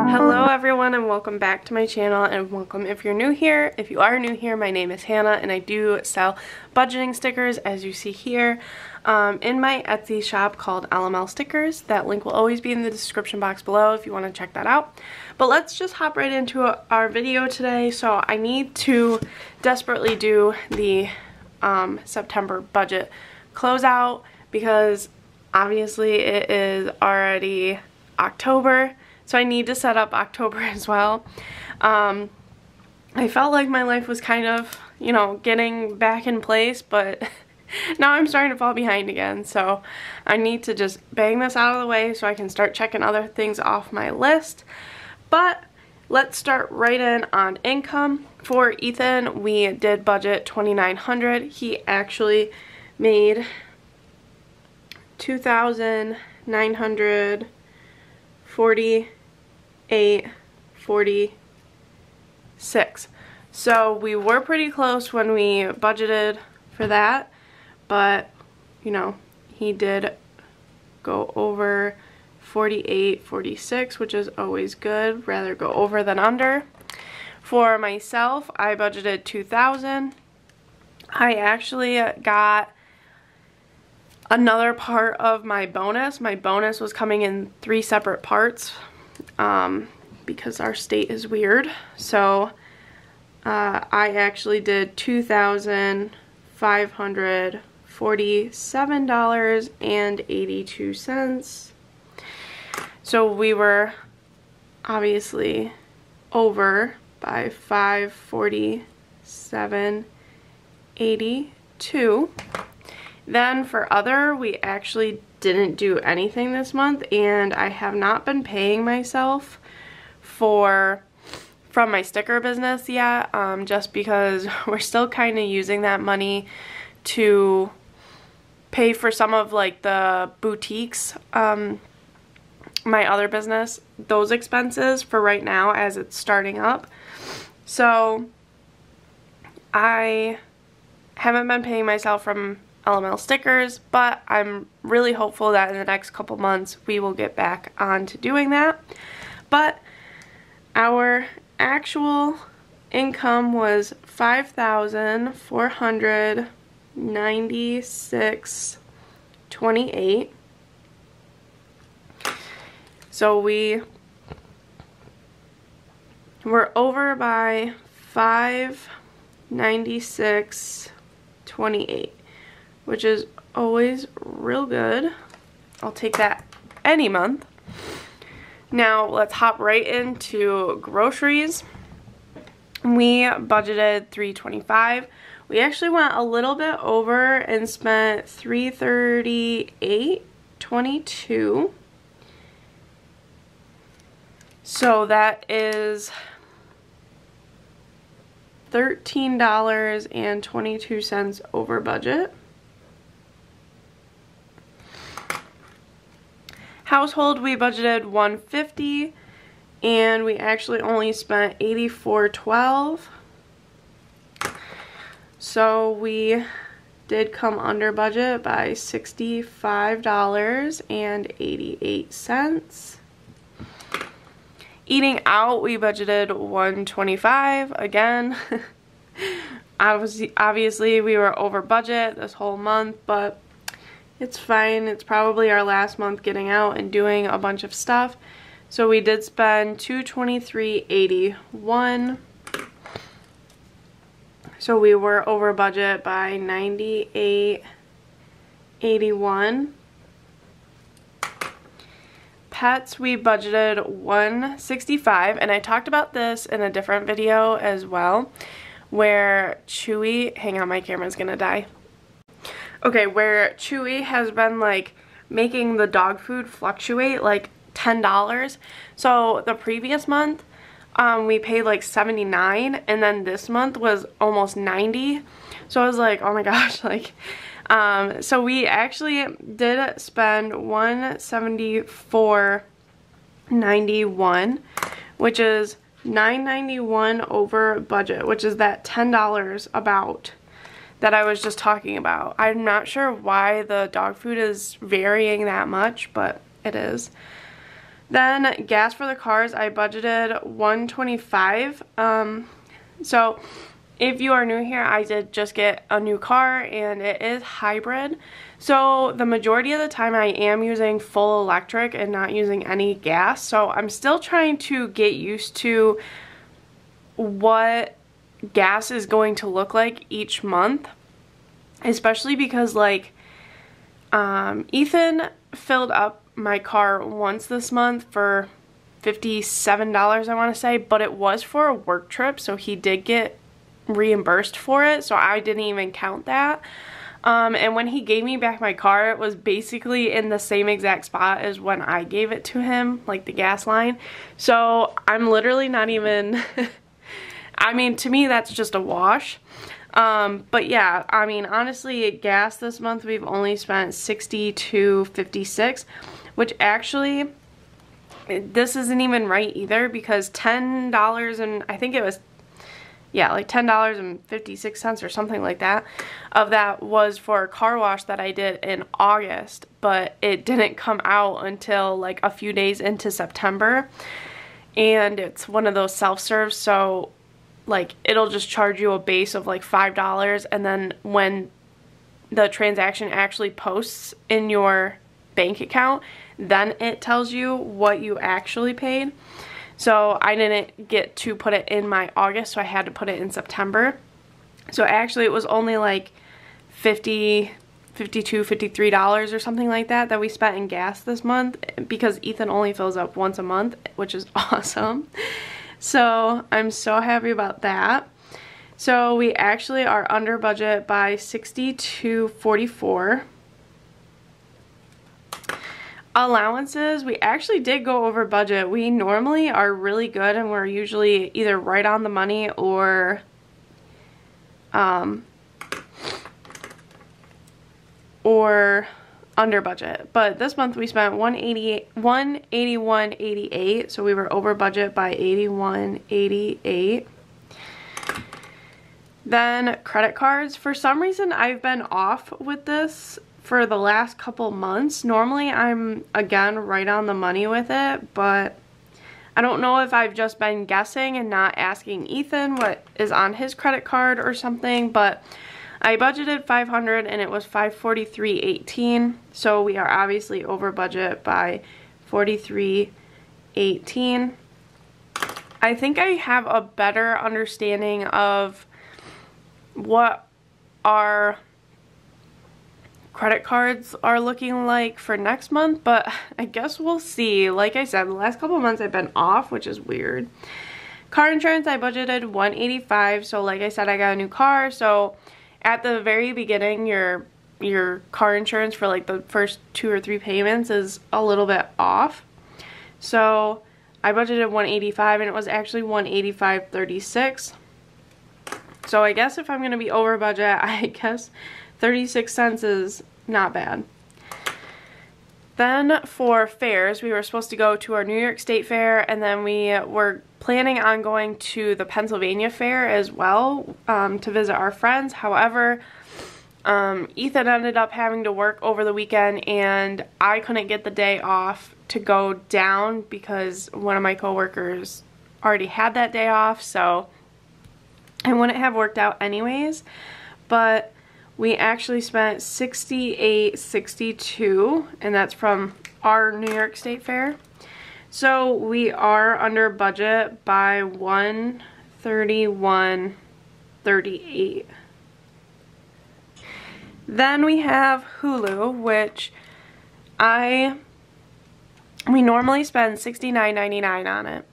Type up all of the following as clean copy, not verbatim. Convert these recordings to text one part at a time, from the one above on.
Hello everyone and welcome back to my channel, and welcome if you're new here. If you are new here, my name is Hannah and I do sell budgeting stickers, as you see here, in my Etsy shop called LML Stickers. That link will always be in the description box below if you want to check that out. But let's just hop right into our video today. So I need to desperately do the September budget closeout because obviously it is already October. So I need to set up October as well. I felt like my life was kind of, you know, getting back in place, but now I'm starting to fall behind again. So I need to just bang this out of the way so I can start checking other things off my list. But let's start right in on income. For Ethan, we did budget $2,900. He actually made $2,948.46. So we were pretty close when we budgeted for that, but you know, he did go over 48.46, which is always good. Rather go over than under. For myself, I budgeted $2,000. I actually got another part of my bonus. My bonus was coming in 3 separate parts because our state is weird. So I actually did $2,547.82. So we were obviously over by $547.82. Then for other, we actually didn't do anything this month, and I have not been paying myself from my sticker business yet, just because we're still kind of using that money to pay for some of like the boutiques, my other business, those expenses for right now as it's starting up. So I haven't been paying myself from LML Stickers, but I'm really hopeful that in the next couple months we will get back on to doing that. But our actual income was $5,496.28. So we were over by $596.28, which is always real good. I'll take that any month. Now let's hop right into groceries. We budgeted $325. We actually went a little bit over and spent $338.22. So that is $13.22 over budget. Household, we budgeted $150, and we actually only spent $84.12. So we did come under budget by $65.88. Eating out, we budgeted $125 again. Obviously, we were over budget this whole month, but it's fine. It's probably our last month getting out and doing a bunch of stuff. So we did spend $223.81. So we were over budget by $98.81. Pets, we budgeted $165, and I talked about this in a different video as well, where Chewy, hang on, my camera's gonna die. Okay, where Chewy has been like making the dog food fluctuate like $10. So the previous month we paid like $79, and then this month was almost $90. So I was like, oh my gosh, like so we actually did spend $174.91, which is $9.91 over budget, which is that $10 about that I was just talking about. I'm not sure why the dog food is varying that much, but it is. Then gas for the cars, I budgeted $125. So if you are new here, I did just get a new car and it is hybrid. So the majority of the time I am using full electric and not using any gas. So I'm still trying to get used to what gas is going to look like each month. Especially because like Ethan filled up my car once this month for $57 I want to say, but it was for a work trip, so he did get reimbursed for it, so I didn't even count that. And when he gave me back my car, it was basically in the same exact spot as when I gave it to him, like the gas line. So I'm literally not even I mean, to me that's just a wash. But yeah, I mean, honestly, gas this month we've only spent $62.56, which actually, this isn't even right either, because $10 and I think it was, yeah, like $10.56 or something like that, of that was for a car wash that I did in August, but it didn't come out until like a few days into September, and it's one of those self-serves, so like it'll just charge you a base of like $5, and then when the transaction actually posts in your bank account, then it tells you what you actually paid. So I didn't get to put it in my August, so I had to put it in September. So actually it was only like $52, $53 or something like that we spent in gas this month, because Ethan only fills up once a month, which is awesome. So I'm so happy about that. So we actually are under budget by $62.44. Allowances, we actually did go over budget. We normally are really good, and we're usually either right on the money or under budget. But this month we spent $181.88, so we were over budget by $81.88. Then credit cards. For some reason I've been off with this for the last couple months. Normally I'm again right on the money with it, but I don't know if I've just been guessing and not asking Ethan what is on his credit card or something, but I budgeted $500 and it was $543.18, so we are obviously over budget by $43.18. I think I have a better understanding of what our credit cards are looking like for next month, but I guess we'll see. Like I said, the last couple of months I've been off, which is weird. Car insurance, I budgeted $185, so like I said, I got a new car, so at the very beginning, your car insurance for like the first 2 or 3 payments is a little bit off. So I budgeted $185 and it was actually $185.36. So I guess if I'm going to be over budget, I guess 36 cents is not bad. Then for fairs, we were supposed to go to our New York State Fair, and then we were planning on going to the Pennsylvania Fair as well to visit our friends. However, Ethan ended up having to work over the weekend, and I couldn't get the day off to go down because one of my coworkers already had that day off, so it wouldn't have worked out anyways. But we actually spent $68.62, and that's from our New York State Fair. So we are under budget by $131.38. Then we have Hulu, which we normally spend $69.99 on it,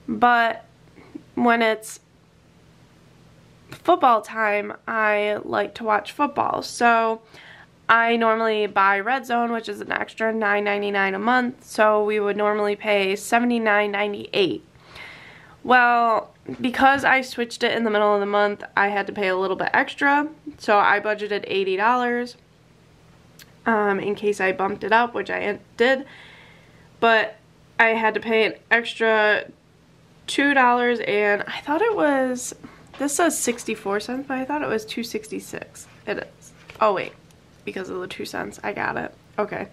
but when it's football time, I like to watch football, so I normally buy Red Zone, which is an extra $9.99 a month, so we would normally pay $79.98. Well, because I switched it in the middle of the month, I had to pay a little bit extra, so I budgeted $80 in case I bumped it up, which I did, but I had to pay an extra $2, and I thought it was, this says 64 cents, but I thought it was $2.66. It is. Oh wait, because of the 2 cents. I got it. Okay.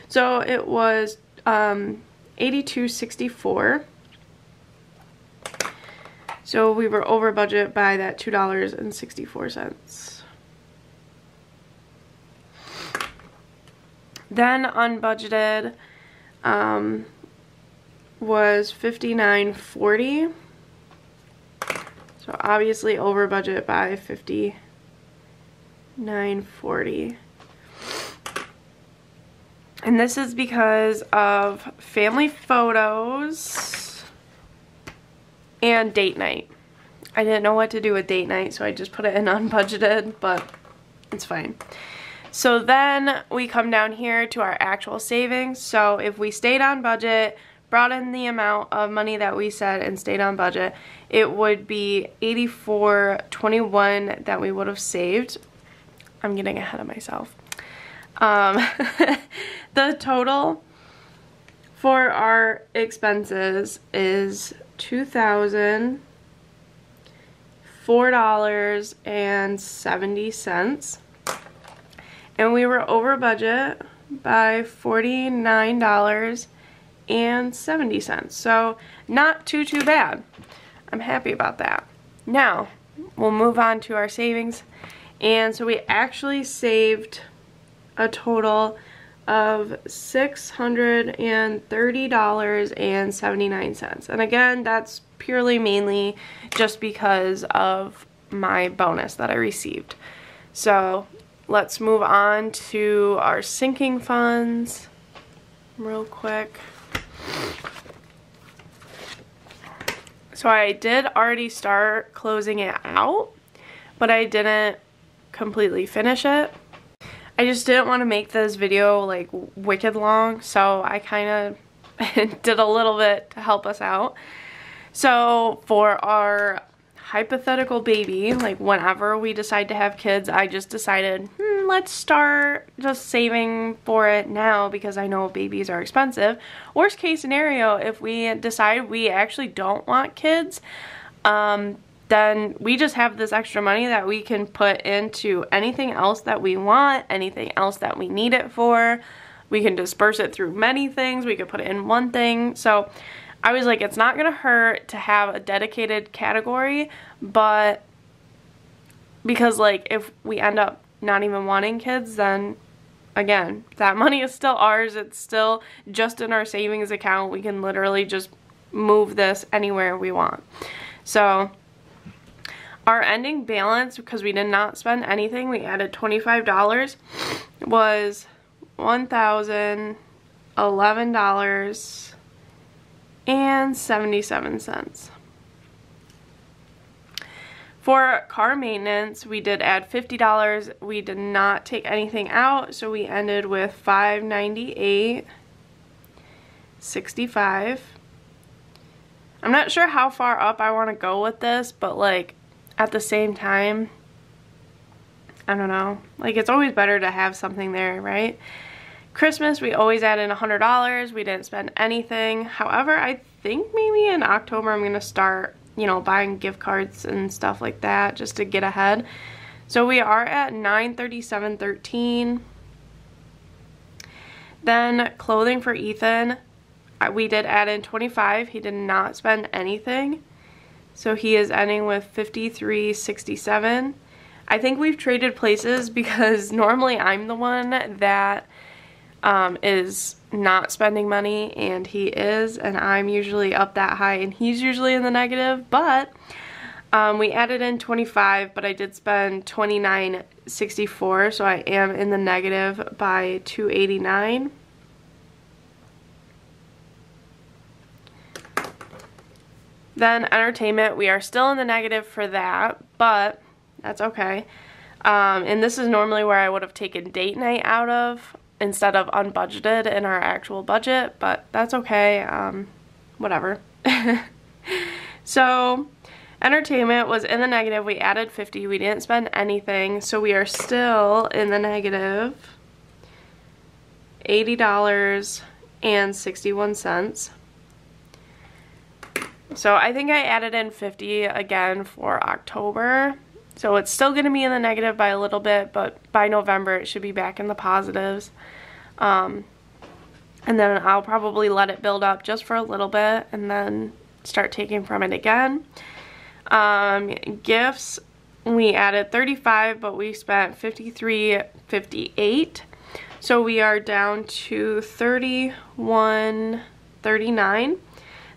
So it was $82.64. So we were over budget by that $2.64. Then unbudgeted was $59.40. So obviously over budget by $59.40. And this is because of family photos and date night. I didn't know what to do with date night, so I just put it in unbudgeted, but it's fine. So then we come down here to our actual savings. So if we stayed on budget, brought in the amount of money that we said and stayed on budget, it would be $84.21 that we would have saved. I'm getting ahead of myself. The total for our expenses is $2,004.70, and we were over budget by $49.70. So not too bad. I'm happy about that. Now we'll move on to our savings, and so we actually saved a total of $630.79. And again, that's purely mainly just because of my bonus that I received. So let's move on to our sinking funds real quick. So I did already start closing it out, but I didn't completely finish it. I just didn't want to make this video like wicked long, so I kind of did a little bit to help us out. So for our hypothetical baby, like whenever we decide to have kids, I just decided, let's start just saving for it now because I know babies are expensive. Worst case scenario, if we decide we actually don't want kids, then we just have this extra money that we can put into anything else that we want, anything else that we need it for. We can disperse it through many things. We could put it in one thing. So I was like, it's not going to hurt to have a dedicated category, but because like if we end up not even wanting kids, then again, that money is still ours. It's still just in our savings account. We can literally just move this anywhere we want. So our ending balance, because we did not spend anything, we added $25, was $1,011.77. For car maintenance, we did add $50. We did not take anything out, so we ended with $598.65. I'm not sure how far up I want to go with this, but like at the same time, I don't know. Like it's always better to have something there, right? Christmas, we always add in $100. We didn't spend anything. However, I think maybe in October I'm going to start, you know, buying gift cards and stuff like that just to get ahead. So we are at $937.13. Then clothing for Ethan, we did add in $25. He did not spend anything. So he is ending with $53.67. I think we've traded places because normally I'm the one that is not spending money and he is, and I'm usually up that high and he's usually in the negative, but we added in $25, but I did spend $29.64, so I am in the negative by $289. Then entertainment, we are still in the negative for that, but that's okay. And this is normally where I would have taken date night out of instead of unbudgeted in our actual budget, but that's okay. Whatever. So entertainment was in the negative. We added $50. We didn't spend anything, so we are still in the negative $80.61. So I think I added in $50 again for October. So it's still going to be in the negative by a little bit, but by November it should be back in the positives. And then I'll probably let it build up just for a little bit and then start taking from it again. Gifts, we added 35, but we spent $53.58. So we are down to $31.39.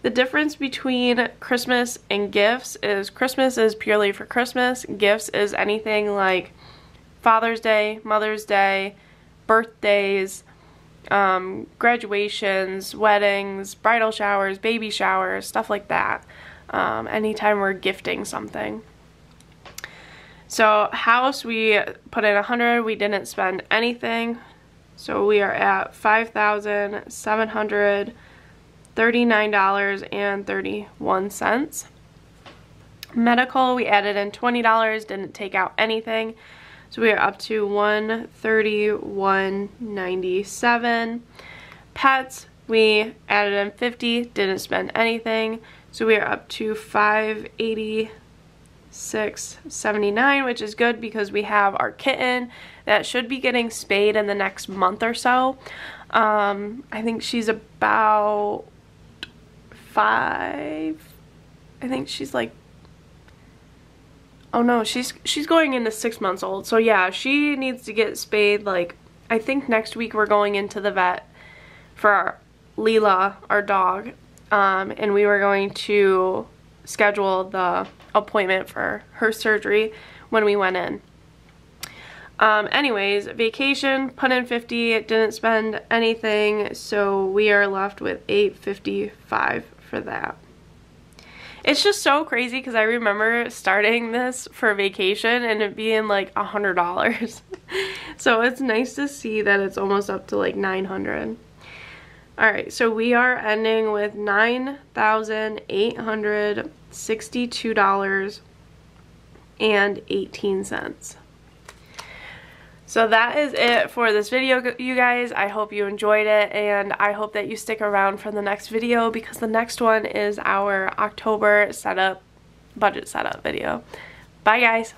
The difference between Christmas and gifts is Christmas is purely for Christmas. Gifts is anything like Father's Day, Mother's Day, birthdays, graduations, weddings, bridal showers, baby showers, stuff like that. Anytime we're gifting something. So house, we put in 100, we didn't spend anything. So we are at $5,739.31. Medical, we added in $20, didn't take out anything. So we are up to $131.97. Pets, we added in 50, didn't spend anything. So we are up to $586.79, which is good because we have our kitten that should be getting spayed in the next month or so. I think she's about 5. I think she's like, oh no, she's going into 6 months old. So yeah, she needs to get spayed. Like, I think next week we're going into the vet for our Leela, our dog. And we were going to schedule the appointment for her surgery when we went in. Anyways, vacation, put in 50, didn't spend anything, so we are left with $855 for that. It's just so crazy because I remember starting this for vacation and it being like $100. So it's nice to see that it's almost up to like $900. Alright, so we are ending with $9,862.18. So that is it for this video, you guys. I hope you enjoyed it, and I hope that you stick around for the next video because the next one is our October budget setup video. Bye, guys.